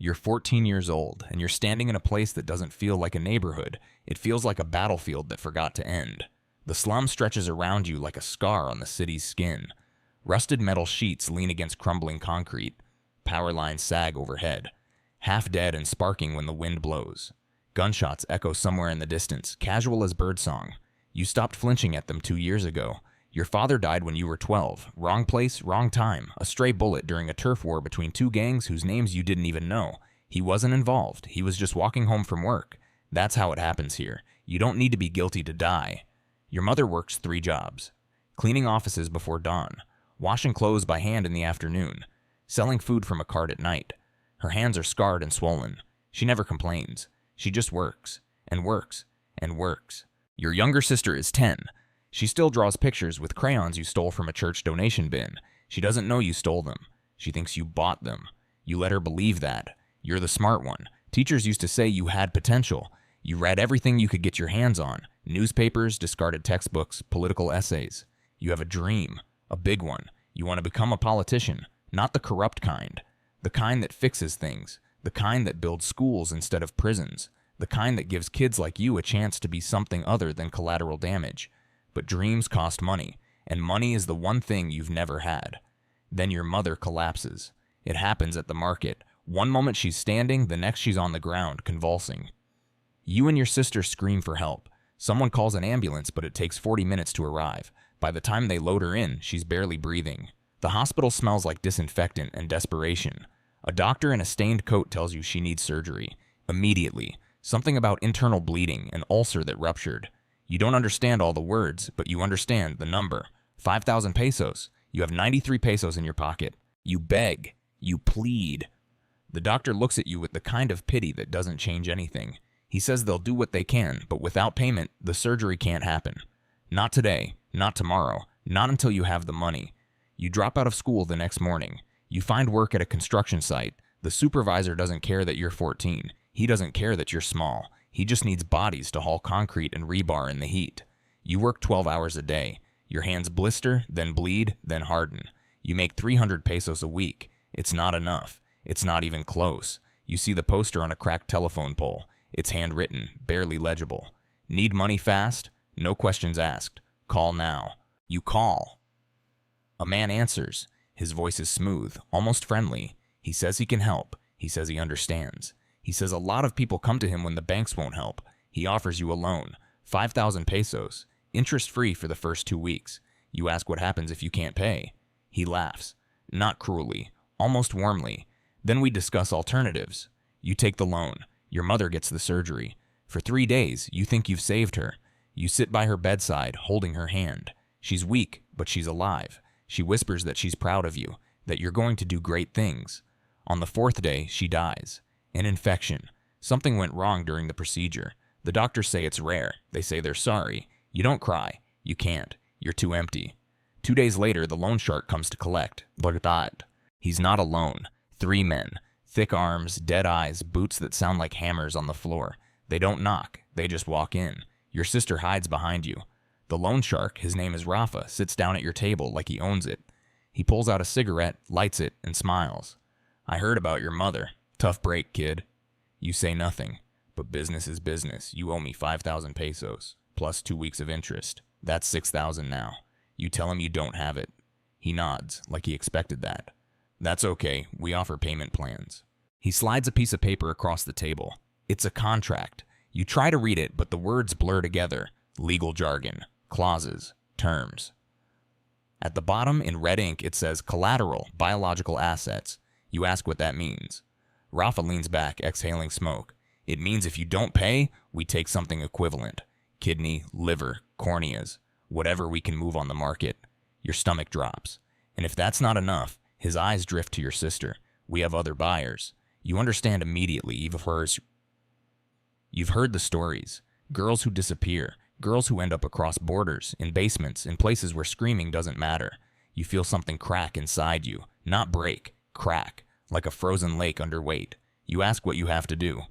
You're 14 years old, and you're standing in a place that doesn't feel like a neighborhood. It feels like a battlefield that forgot to end. The slum stretches around you like a scar on the city's skin. Rusted metal sheets lean against crumbling concrete. Power lines sag overhead, half dead and sparking when the wind blows. Gunshots echo somewhere in the distance, casual as birdsong. You stopped flinching at them 2 years ago. Your father died when you were 12. Wrong place, wrong time. A stray bullet during a turf war between two gangs whose names you didn't even know. He wasn't involved. He was just walking home from work. That's how it happens here. You don't need to be guilty to die. Your mother works 3 jobs. Cleaning offices before dawn. Washing clothes by hand in the afternoon. Selling food from a cart at night. Her hands are scarred and swollen. She never complains. She just works, and works, and works. Your younger sister is 10. She still draws pictures with crayons you stole from a church donation bin. She doesn't know you stole them. She thinks you bought them. You let her believe that. You're the smart one. Teachers used to say you had potential. You read everything you could get your hands on. Newspapers, discarded textbooks, political essays. You have a dream, a big one. You want to become a politician, not the corrupt kind. The kind that fixes things. The kind that builds schools instead of prisons. The kind that gives kids like you a chance to be something other than collateral damage. But dreams cost money, and money is the one thing you've never had. Then your mother collapses. It happens at the market. One moment she's standing, the next she's on the ground, convulsing. You and your sister scream for help. Someone calls an ambulance, but it takes 40 minutes to arrive. By the time they load her in, she's barely breathing. The hospital smells like disinfectant and desperation. A doctor in a stained coat tells you she needs surgery. Immediately. Something about internal bleeding, an ulcer that ruptured. You don't understand all the words, but you understand the number. 5,000 pesos. You have 93 pesos in your pocket. You beg. You plead. The doctor looks at you with the kind of pity that doesn't change anything. He says they'll do what they can, but without payment, the surgery can't happen. Not today, not tomorrow, not until you have the money. You drop out of school the next morning. You find work at a construction site. The supervisor doesn't care that you're 14. He doesn't care that you're small. He just needs bodies to haul concrete and rebar in the heat. You work 12 hours a day. Your hands blister, then bleed, then harden. You make 300 pesos a week. It's not enough. It's not even close. You see the poster on a cracked telephone pole. It's handwritten, barely legible. Need money fast? No questions asked. Call now. You call. A man answers. His voice is smooth, almost friendly. He says he can help. He says he understands. He says a lot of people come to him when the banks won't help. He offers you a loan, 5,000 pesos, interest-free for the first 2 weeks. You ask what happens if you can't pay. He laughs, not cruelly, almost warmly. Then we discuss alternatives. You take the loan. Your mother gets the surgery. For 3 days, you think you've saved her. You sit by her bedside, holding her hand. She's weak, but she's alive. She whispers that she's proud of you, that you're going to do great things. On the 4th day, she dies. An infection. Something went wrong during the procedure. The doctors say it's rare. They say they're sorry. You don't cry. You can't. You're too empty. 2 days later, the loan shark comes to collect. But he's not alone. 3 men. Thick arms, dead eyes, boots that sound like hammers on the floor. They don't knock. They just walk in. Your sister hides behind you. The loan shark, his name is Rafa, sits down at your table like he owns it. He pulls out a cigarette, lights it, and smiles. I heard about your mother. Tough break, kid. You say nothing, but business is business. You owe me 5,000 pesos, plus 2 weeks of interest. That's 6,000 now. You tell him you don't have it. He nods, like he expected that. That's okay, we offer payment plans. He slides a piece of paper across the table. It's a contract. You try to read it, but the words blur together. Legal jargon, clauses, terms. At the bottom, in red ink, it says collateral, biological assets. You ask what that means. Rafa leans back, exhaling smoke. It means if you don't pay, we take something equivalent. Kidney, liver, corneas, whatever we can move on the market. Your stomach drops. And if that's not enough, his eyes drift to your sister. We have other buyers. You understand immediately, You've heard the stories. Girls who disappear. Girls who end up across borders, in basements, in places where screaming doesn't matter. You feel something crack inside you. Not break, crack. Like a frozen lake underweight. You ask what you have to do.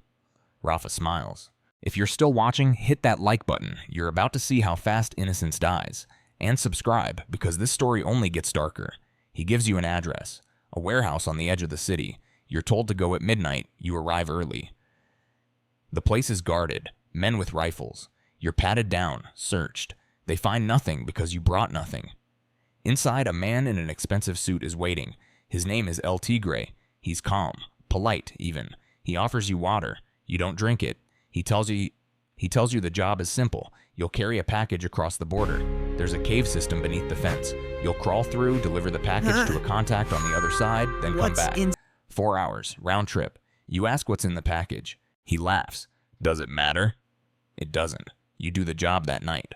Rafa smiles. If you're still watching, hit that like button. You're about to see how fast innocence dies. And subscribe, because this story only gets darker. He gives you an address. A warehouse on the edge of the city. You're told to go at midnight. You arrive early. The place is guarded, men with rifles. You're patted down, searched. They find nothing because you brought nothing. Inside, a man in an expensive suit is waiting. His name is El Tigre. He's calm, polite even. He offers you water. You don't drink it. He tells you the job is simple. You'll carry a package across the border. There's a cave system beneath the fence. You'll crawl through, deliver the package to a contact on the other side, then come back. 4 hours, round trip. You ask what's in the package. He laughs. Does it matter? It doesn't. You do the job that night.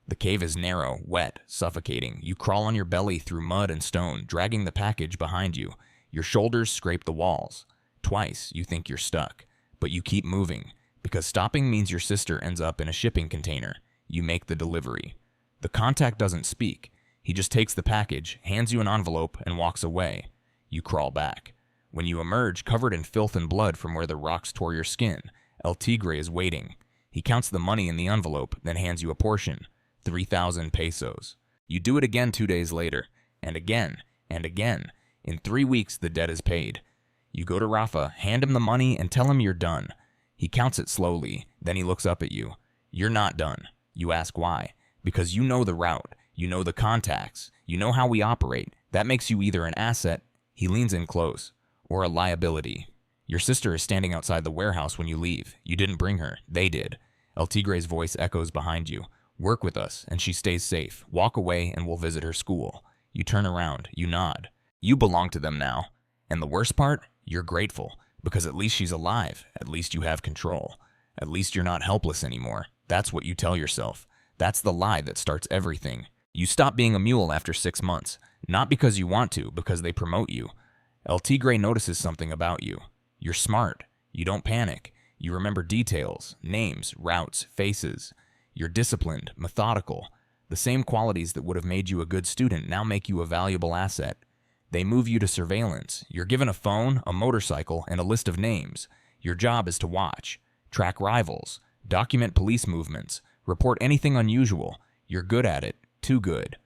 The cave is narrow, wet, suffocating. You crawl on your belly through mud and stone, dragging the package behind you. Your shoulders scrape the walls. Twice, you think you're stuck. But you keep moving, because stopping means your sister ends up in a shipping container. You make the delivery. The contact doesn't speak. He just takes the package, hands you an envelope, and walks away. You crawl back. When you emerge, covered in filth and blood from where the rocks tore your skin, El Tigre is waiting. He counts the money in the envelope, then hands you a portion. 3,000 pesos. You do it again 2 days later, and again, and again. In 3 weeks, the debt is paid. You go to Rafa, hand him the money, and tell him you're done. He counts it slowly, then he looks up at you. You're not done. You ask why. Because you know the route, you know the contacts, you know how we operate. That makes you either an asset, he leans in close, or a liability. Your sister is standing outside the warehouse when you leave. You didn't bring her, they did. El Tigre's voice echoes behind you. Work with us, and she stays safe. Walk away, and we'll visit her school. You turn around, you nod. You belong to them now. And the worst part? You're grateful, because at least she's alive. At least you have control. At least you're not helpless anymore. That's what you tell yourself. That's the lie that starts everything. You stop being a mule after 6 months. Not because you want to, because they promote you. El Tigre notices something about you. You're smart. You don't panic. You remember details, names, routes, faces. You're disciplined, methodical. The same qualities that would have made you a good student now make you a valuable asset. They move you to surveillance. You're given a phone, a motorcycle, and a list of names. Your job is to watch, track rivals, document police movements, report anything unusual. You're good at it, too good.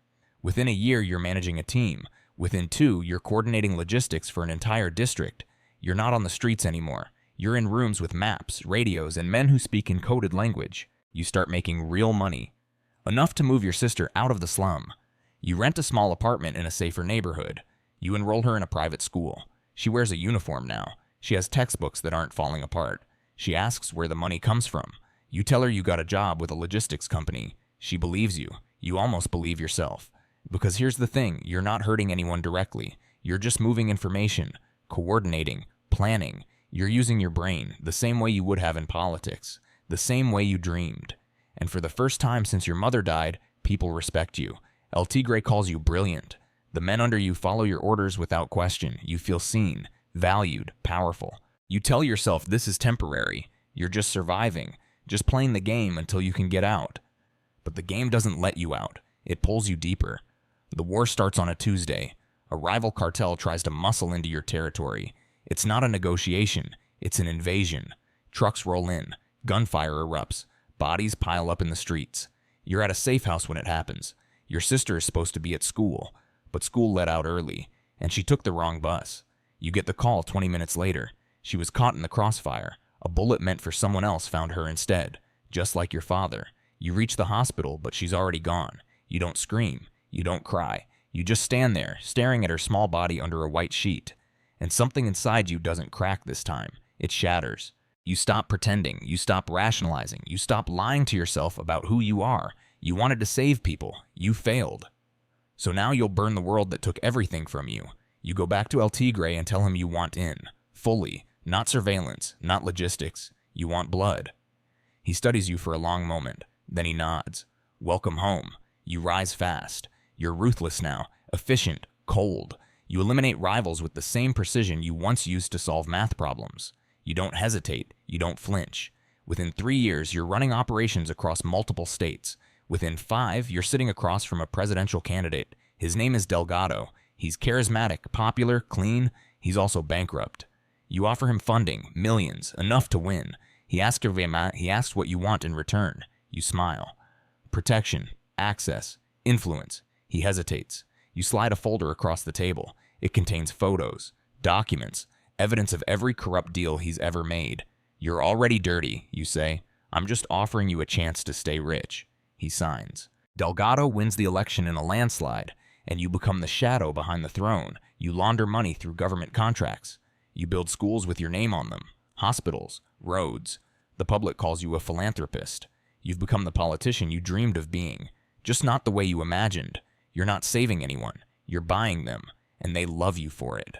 Within a year, you're managing a team. Within 2, you're coordinating logistics for an entire district. You're not on the streets anymore. You're in rooms with maps, radios, and men who speak encoded language. You start making real money. Enough to move your sister out of the slum. You rent a small apartment in a safer neighborhood. You enroll her in a private school. She wears a uniform now. She has textbooks that aren't falling apart. She asks where the money comes from. You tell her you got a job with a logistics company. She believes you. You almost believe yourself. Because here's the thing, you're not hurting anyone directly. You're just moving information, coordinating, planning. You're using your brain, the same way you would have in politics, the same way you dreamed. And for the first time since your mother died, people respect you. El Tigre calls you brilliant. The men under you follow your orders without question. You feel seen, valued, powerful. You tell yourself this is temporary. You're just surviving, just playing the game until you can get out. But the game doesn't let you out. It pulls you deeper. The war starts on a Tuesday. A rival cartel tries to muscle into your territory. It's not a negotiation. It's an invasion. Trucks roll in. Gunfire erupts. Bodies pile up in the streets. You're at a safe house when it happens. Your sister is supposed to be at school, but school let out early, and she took the wrong bus. You get the call 20 minutes later. She was caught in the crossfire. A bullet meant for someone else found her instead, just like your father. You reach the hospital, but she's already gone. You don't scream. You don't cry. You just stand there, staring at her small body under a white sheet. And something inside you doesn't crack this time. It shatters. You stop pretending. You stop rationalizing. You stop lying to yourself about who you are. You wanted to save people. You failed. So now you'll burn the world that took everything from you. You go back to El Tigre and tell him you want in. Fully. Not surveillance. Not logistics. You want blood. He studies you for a long moment. Then he nods. Welcome home. You rise fast. You're ruthless now. Efficient. Cold. You eliminate rivals with the same precision you once used to solve math problems. You don't hesitate. You don't flinch. Within 3 years, you're running operations across multiple states. Within 5, you're sitting across from a presidential candidate. His name is Delgado. He's charismatic, popular, clean. He's also bankrupt. You offer him funding, millions, enough to win. He asks what you want in return. You smile. Protection, access, influence. He hesitates. You slide a folder across the table. It contains photos, documents, Evidence of every corrupt deal he's ever made. You're already dirty, you say. I'm just offering you a chance to stay rich. He signs. Delgado wins the election in a landslide, and you become the shadow behind the throne. You launder money through government contracts. You build schools with your name on them, hospitals, roads. The public calls you a philanthropist. You've become the politician you dreamed of being, just not the way you imagined. You're not saving anyone. You're buying them, and they love you for it.